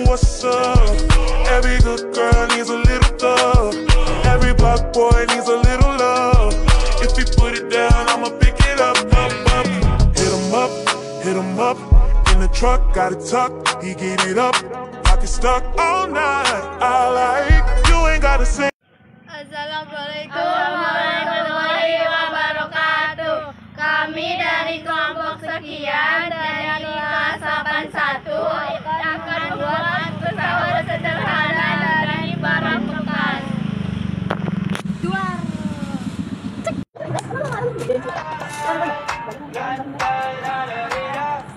What's up? Every good girl needs a little thug. Every black boy needs a little love. If he put it down, I'ma pick it up, up, up. Hit him up. In the truck, got it tucked. He get it up. Pocket stuck all night. I like you ain't gotta say. Assalamualaikum warahmatullahi wabarakatuh. Kami dari kelompok sekian dari kelas 81 akan membuat pesawat sederhana dari barang bekas.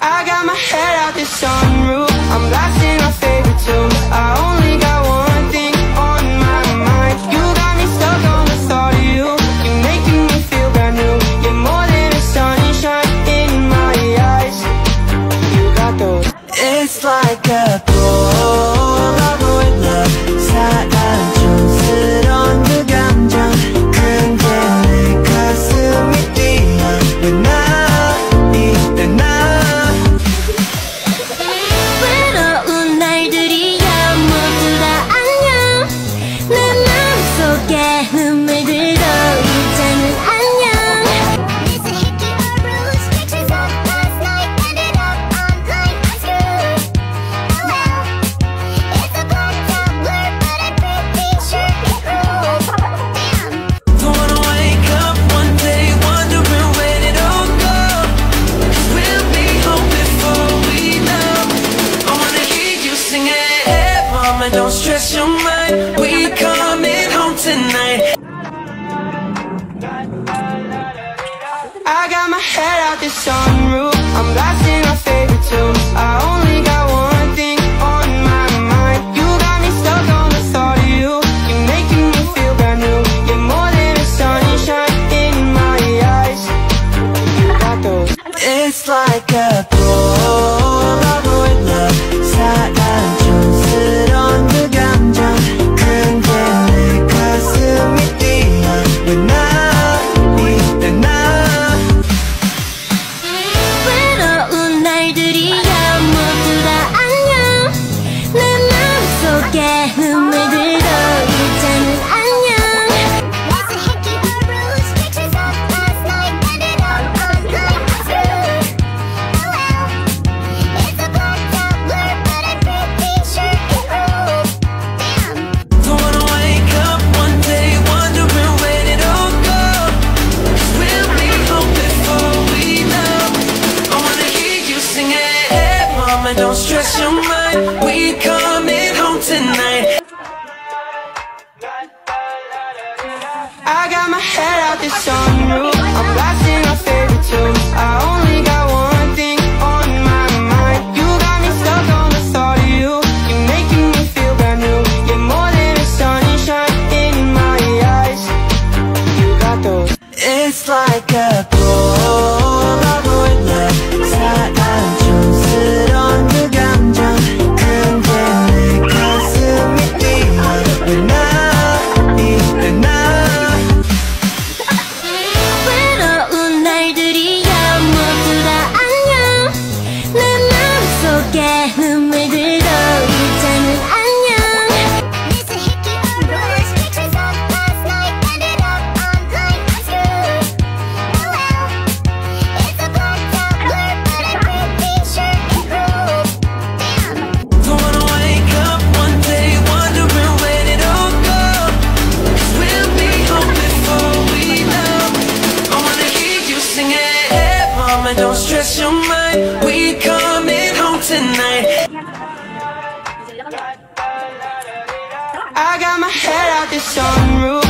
I got my head out the sunroof. I'm blasting my favorite tune. I only got one thing on my mind. You got me stuck on the thought of you. You're making me feel brand new. You're more than a sunshine in my eyes. You got those. It's like a love with love. 사랑 좀 쓰던 그 감정. 근데 내 가슴이 뛰어. 왜 나이 내 나. 외로운 날들이야 모두 다 안녕. 내 마음속에 눈물 들고 이제는 안녕. It's a hickey or bruise. Pictures of last night ended up on plain ice cream. Oh well, it's a blacked out blur, but I'm pretty sure it rules. Damn. Don't wanna wake up one day wondering where did it all go. 'Cause we'll be home before we know. I wanna hear you sing it. Hey, mama, don't stress your mind. We coming home tonight. I got my head out the sunroof. I'm blasting my favorite tune. I only got one thing on my mind. You got me stuck on the thought of you. You're making me feel brand new. You're more than a sunshine in my eyes. You got those. It's like a love with love. 사랑 좀 쓰던 그 감정. 근데 내 가슴이 뛰어. 왜 나이 내 나. 외로운 날들이야 모두 다 안녕. 내 마음속에 눈물 들고 이제는 안녕. It's a hickey or bruise. Pictures of last night ended up on plain ice cream. Oh well, it's a blacked out blur, but I'm pretty sure it rules. Damn. Don't wanna wake up one day wondering where did it all go. 'Cause we'll be home before we know. I wanna hear you sing it. Hey, mama, don't stress your mind. We coming home tonight. I got my head out the sunroof. I'm blasting my favorite tune. I only got one thing on my mind. You got me stuck on the thought of you. You're making me feel brand new. You're more than a sunshine in my eyes. You got those. It's like a love with love. 사랑 좀 쓰던 그 감정. 근데 내 가슴이 뛰어. 왜 나이 내 나. 외로운 날들이야 모두 다 안녕. 내 마음속에 눈물 들고 이제는 안녕. It's a hickey or bruise. Pictures of last night ended up on plain ice cream. Oh well, it's a blacked out blur, but I'm pretty sure it rules. Damn. Don't wanna wake up one day wondering where did it all go. 'Cause we'll be home before we know. I wanna hear you sing it. Hey, mama, don't stress your mind. We coming home tonight. I got my head out the sunroof.